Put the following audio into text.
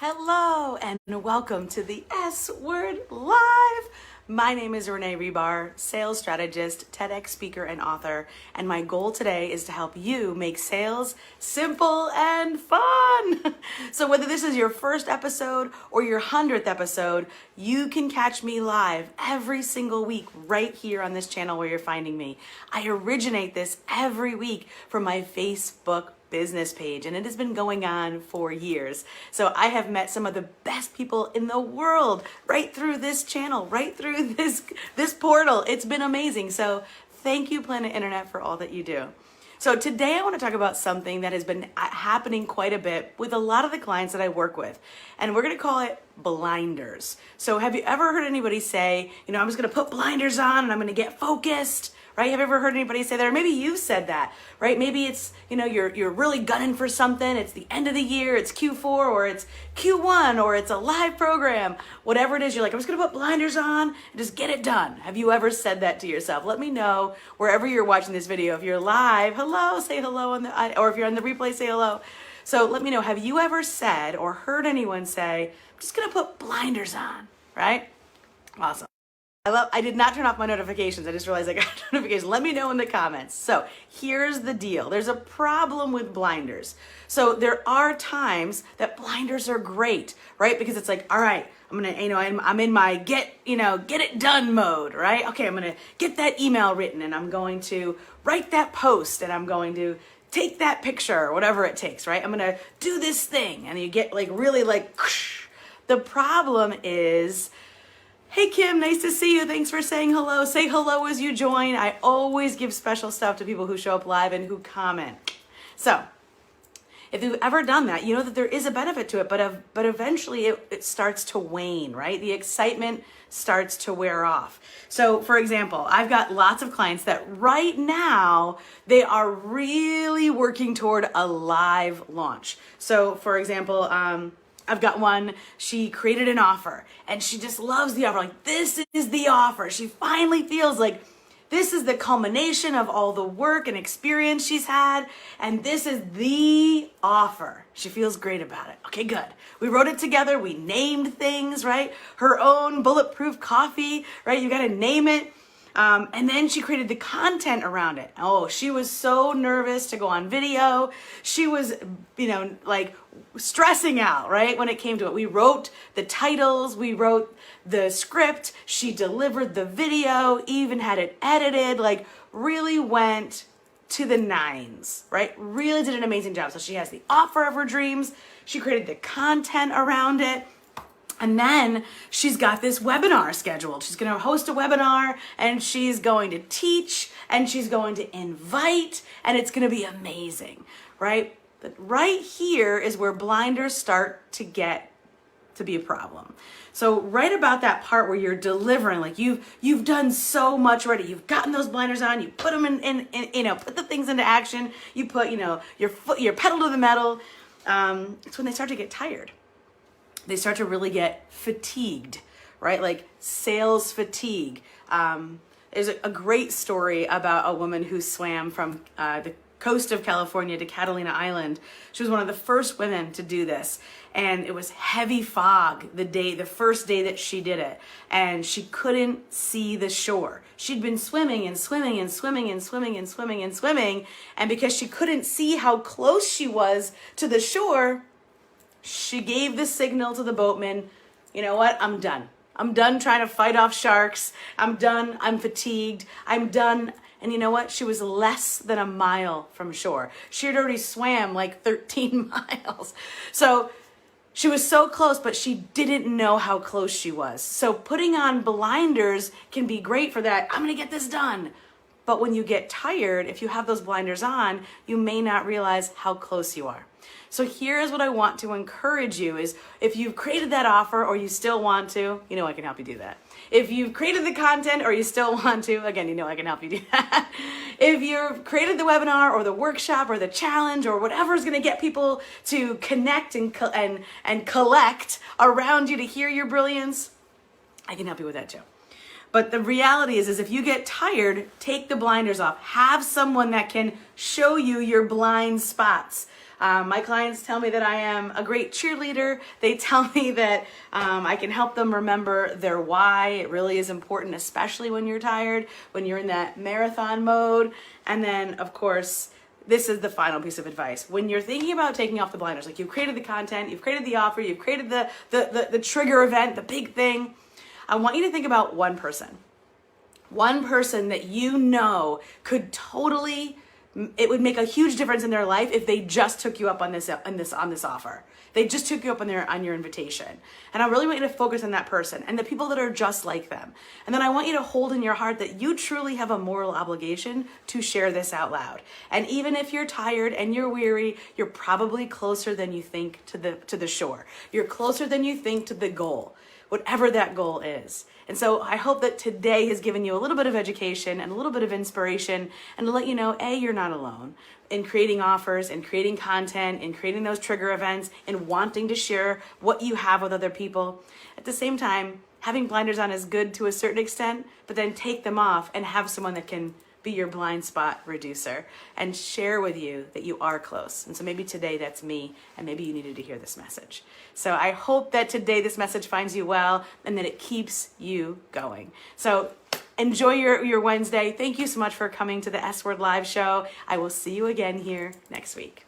Hello and welcome to the S Word Live. My name is Renee Rebar, sales strategist, TEDx speaker, and author. And my goal today is to help you make sales simple and fun. So whether this is your first episode or your 100th episode, you can catch me live every single week right here on this channel where you're finding me. I originate this every week from my Facebook business page, and it has been going on for years. So I have met some of the best people in the world right through this channel, right through this portal. It's been amazing. So thank you, Planet Internet, for all that you do. So today I want to talk about something that has been happening quite a bit with a lot of the clients that I work with, and we're going to call it blinders. So have you ever heard anybody say, I'm just going to put blinders on and I'm going to get focused? Right? Have you ever heard anybody say that? Or maybe you said that, right? Maybe it's, you're really gunning for something. It's the end of the year. It's Q4 or it's Q1 or it's a live program. Whatever it is, you're like, I'm just going to put blinders on and just get it done. Have you ever said that to yourself? Let me know wherever you're watching this video. If you're live, hello, say hello. Or if you're on the replay, say hello. So let me know, have you ever said or heard anyone say, I'm just going to put blinders on, right? Awesome. I did not turn off my notifications. I just realized I got notifications. Let me know in the comments. So here's the deal. There's a problem with blinders. So there are times that blinders are great, right? Because it's like, all right, I'm in my get it done mode, right? Okay, I'm gonna get that email written and I'm going to write that post and I'm going to take that picture or whatever it takes, right? I'm gonna do this thing, and you get really the problem is, hey Kim, nice to see you. Thanks for saying hello. Say hello as you join. I always give special stuff to people who show up live and who comment. So if you've ever done that, you know that there is a benefit to it, but eventually it starts to wane, right? The excitement starts to wear off. So for example, I've got lots of clients that right now, they are really working toward a live launch. So for example, I've got one, she created an offer and she just loves the offer. Like, this is the offer. She finally feels like this is the culmination of all the work and experience she's had. And this is the offer. She feels great about it. Okay, good. We wrote it together. We named things, right? Her own bulletproof coffee, right? You got to name it. And then she created the content around it. Oh, she was so nervous to go on video. She was, stressing out, right? When it came to it, we wrote the titles, we wrote the script, she delivered the video, even had it edited, really went to the nines, right? Really did an amazing job. So she has the offer of her dreams. She created the content around it. And then she's got this webinar scheduled. She's going to host a webinar and she's going to teach and she's going to invite, and it's going to be amazing, right? But right here is where blinders start to get to be a problem. So right about that part where you're delivering, you've done so much already. You've gotten those blinders on, you put them in put the things into action. You put, your pedal to the metal. It's when they start to get tired. They start to really get fatigued, right? Like sales fatigue. There's a great story about a woman who swam from the coast of California to Catalina Island. She was one of the first women to do this. And it was heavy fog the first day that she did it. And she couldn't see the shore. She'd been swimming and swimming and swimming and swimming and swimming and swimming. And because she couldn't see how close she was to the shore, she gave the signal to the boatman, you know what, I'm done. I'm done trying to fight off sharks. I'm done. I'm fatigued. I'm done. And you know what? She was less than a mile from shore. She had already swam 13 miles. So she was so close, but she didn't know how close she was. So putting on blinders can be great for that. I'm going to get this done. But when you get tired, if you have those blinders on, you may not realize how close you are. So here's what I want to encourage you is, if you've created that offer or you still want to, I can help you do that. If you've created the content or you still want to, again, I can help you do that. If you've created the webinar or the workshop or the challenge or whatever is going to get people to connect and collect around you to hear your brilliance, I can help you with that too. But the reality is if you get tired, take the blinders off. Have someone that can show you your blind spots. My clients tell me that I am a great cheerleader. They tell me that I can help them remember their why. It really is important, especially when you're tired, when you're in that marathon mode. And then, of course, this is the final piece of advice. When you're thinking about taking off the blinders, like you've created the content, you've created the offer, you've created the trigger event, the big thing, I want you to think about one person. One person that you know could totally, it would make a huge difference in their life if they just took you up on this offer. They just took you up on your invitation. And I really want you to focus on that person and the people that are just like them. And then I want you to hold in your heart that you truly have a moral obligation to share this out loud. And even if you're tired and you're weary, you're probably closer than you think to the shore. You're closer than you think to the goal, whatever that goal is. And so I hope that today has given you a little bit of education and a little bit of inspiration, and to let you know, A, you're not alone in creating offers, in creating content, in creating those trigger events, in wanting to share what you have with other people. At the same time, having blinders on is good to a certain extent, but then take them off and have someone that can be your blind spot reducer and share with you that you are close. And so maybe today that's me, and maybe you needed to hear this message. So I hope that today this message finds you well and that it keeps you going. So enjoy your Wednesday. Thank you so much for coming to the S Word Live show. I will see you again here next week.